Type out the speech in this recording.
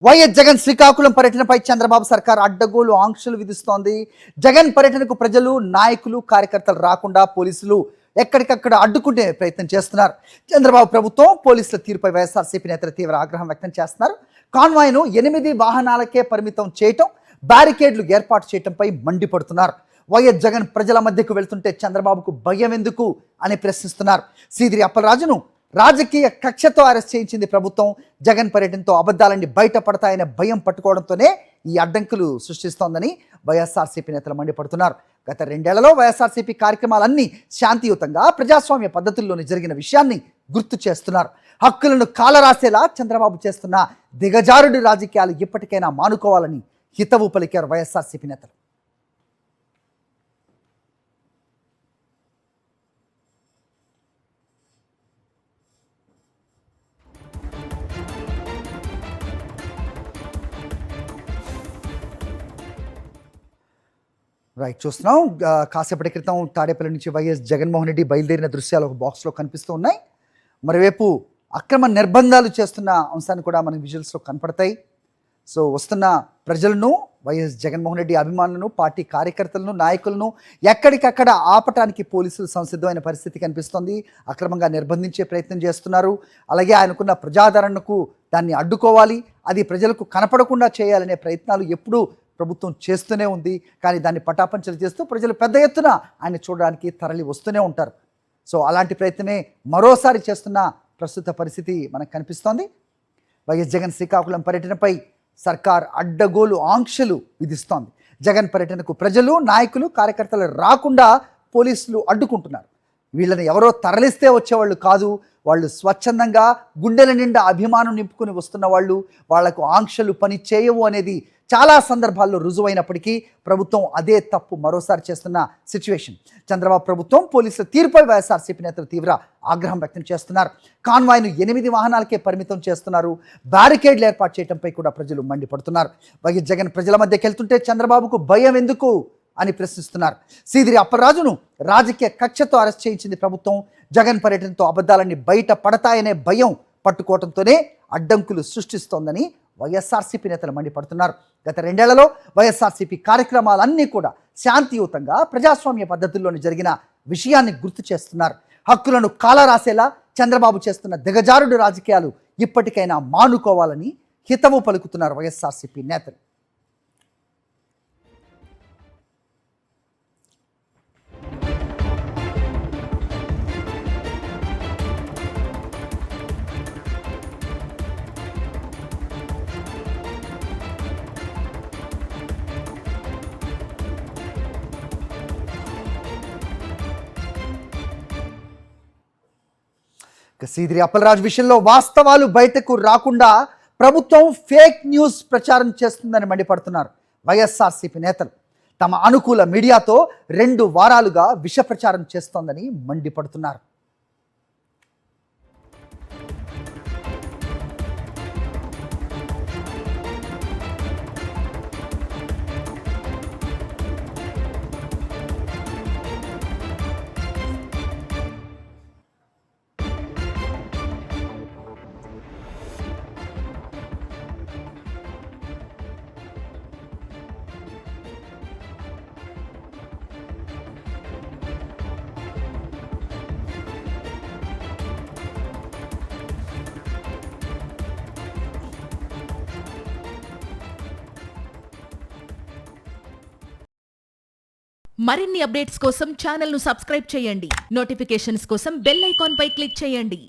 YS Jagan Srikakulam పర్యటనపై చంద్రబాబు సర్కార్ అడ్డగోలు ఆంక్షలు విధిస్తోంది. జగన్ పర్యటనకు ప్రజలు, నాయకులు, కార్యకర్తలు రాకుండా పోలీసులు ఎక్కడికక్కడ అడ్డుకునే ప్రయత్నం చేస్తున్నారు. చంద్రబాబు ప్రభుత్వం పోలీసుల తీరుపై వైఎస్ఆర్సీపీ నేతలు తీవ్ర ఆగ్రహం వ్యక్తం చేస్తున్నారు. కాన్వాయ్ను 8 వాహనాలకే పరిమితం చేయటం, బ్యారికేడ్లు ఏర్పాటు చేయటంపై మండిపడుతున్నారు. వైఎస్ జగన్ ప్రజల మధ్యకు వెళ్తుంటే చంద్రబాబుకు భయం ఎందుకు అని ప్రశ్నిస్తున్నారు. సీదిరి అప్పలరాజును రాజకీయ కక్షతో అరెస్ట్ చేయించింది ప్రభుత్వం. జగన్ పర్యటనతో అబద్ధాలన్నీ బయటపడతాయనే భయం పట్టుకోవడంతోనే ఈ అడ్డంకులు సృష్టిస్తోందని వైఎస్ఆర్సీపీ నేతలు మండిపడుతున్నారు. గత 2 ఏళ్లలో వైఎస్ఆర్సీపీ కార్యక్రమాలన్నీ శాంతియుతంగా ప్రజాస్వామ్య పద్ధతుల్లోనే జరిగిన విషయాన్ని గుర్తు చేస్తున్నారు. హక్కులను కాలరాసేలా చంద్రబాబు చేస్తున్న దిగజారుడు రాజకీయాలు ఇప్పటికైనా మానుకోవాలని హితవు పలికారు వైఎస్ఆర్సీపీ నేతలు. రైట్, చూస్తున్నాం. కాసేపటి క్రితం తాడేపల్లి నుంచి వైఎస్ జగన్మోహన్ రెడ్డి బయలుదేరిన దృశ్యాలు ఒక బాక్స్లో కనిపిస్తూ ఉన్నాయి. మరోవైపు అక్రమ నిర్బంధాలు చేస్తున్న అంశాన్ని కూడా మనకి విజువల్స్లో కనపడతాయి. సో వస్తున్న ప్రజలను, వైఎస్ జగన్మోహన్ రెడ్డి అభిమానులను, పార్టీ కార్యకర్తలను, నాయకులను ఎక్కడికక్కడ ఆపటానికి పోలీసులు సంసిద్ధమైన పరిస్థితి కనిపిస్తోంది. అక్రమంగా నిర్బంధించే ప్రయత్నం చేస్తున్నారు. అలాగే ఆయనకున్న ప్రజాదరణకు దాన్ని అడ్డుకోవాలి, అది ప్రజలకు కనపడకుండా చేయాలనే ప్రయత్నాలు ఎప్పుడూ ప్రభుత్వం చేస్తూనే ఉంది. కానీ దాన్ని పటాపంచలు చేస్తూ ప్రజలు పెద్ద ఎత్తున ఆయన చూడడానికి తరలి వస్తూనే ఉంటారు. సో అలాంటి ప్రయత్నమే మరోసారి చేస్తున్న ప్రస్తుత పరిస్థితి మనకు కనిపిస్తోంది. వైఎస్ జగన్ శ్రీకాకుళం పర్యటనపై సర్కార్ అడ్డగోలు ఆంక్షలు విధిస్తోంది. జగన్ పర్యటనకు ప్రజలు, నాయకులు, కార్యకర్తలు రాకుండా పోలీసులు అడ్డుకుంటున్నారు. వీళ్ళని ఎవరో తరలిస్తే వచ్చేవాళ్ళు కాదు, వాళ్ళు స్వచ్ఛందంగా గుండెల నిండా అభిమానం నింపుకుని వస్తున్న వాళ్ళు. వాళ్లకు ఆంక్షలు పని చేయవు అనేది చాలా సందర్భాల్లో రుజువైనప్పటికీ ప్రభుత్వం అదే తప్పు మరోసారి చేస్తున్న సిచ్యువేషన్. చంద్రబాబు ప్రభుత్వం పోలీసుల తీరుపై వైఎస్ఆర్సీపీ నేతలు తీవ్ర ఆగ్రహం వ్యక్తం చేస్తున్నారు. కాన్వాయ్ను 8 వాహనాలకే పరిమితం చేస్తున్నారు. బ్యారికేడ్లు ఏర్పాటు చేయడంపై కూడా ప్రజలు మండిపడుతున్నారు. వైఎస్ జగన్ ప్రజల మధ్యకి వెళ్తుంటే చంద్రబాబుకు భయం ఎందుకు అని ప్రశ్నిస్తున్నారు. సీదిరి అప్పలరాజును రాజకీయ కక్షతో అరెస్ట్ చేయించింది ప్రభుత్వం. జగన్ పర్యటనతో అబద్ధాలన్నీ బయట పడతాయనే భయం పట్టుకోవడంతోనే అడ్డంకులు సృష్టిస్తోందని వైఎస్ఆర్సీపీ నేతలు మండిపడుతున్నారు. గత 2 ఏళ్లలో వైఎస్ఆర్సీపీ కార్యక్రమాలన్నీ కూడా శాంతియుతంగా ప్రజాస్వామ్య పద్ధతుల్లోనే జరిగిన విషయాన్ని గుర్తు చేస్తున్నారు. హక్కులను కాలరాసేలా చంద్రబాబు చేస్తున్న దిగజారుడు రాజకీయాలు ఇప్పటికైనా మానుకోవాలని హితవు పలుకుతున్నారు వైఎస్ఆర్సీపీ నేతలు. సీదిరి అప్పలరాజు విషయంలో వాస్తవాలు బయటకు రాకుండా ప్రభుత్వం ఫేక్ న్యూస్ ప్రచారం చేస్తుందని మండిపడుతున్నారు వైఎస్ఆర్సీపీ నేతలు. తమ అనుకూల మీడియాతో 2 వారాలుగా విష ప్రచారం చేస్తోందని మండిపడుతున్నారు. మరిన్ని అప్డేట్స్ కోసం ఛానల్ను సబ్స్క్రైబ్ చేయండి. నోటిఫికేషన్స్ కోసం బెల్ ఐకాన్ పై క్లిక్ చేయండి.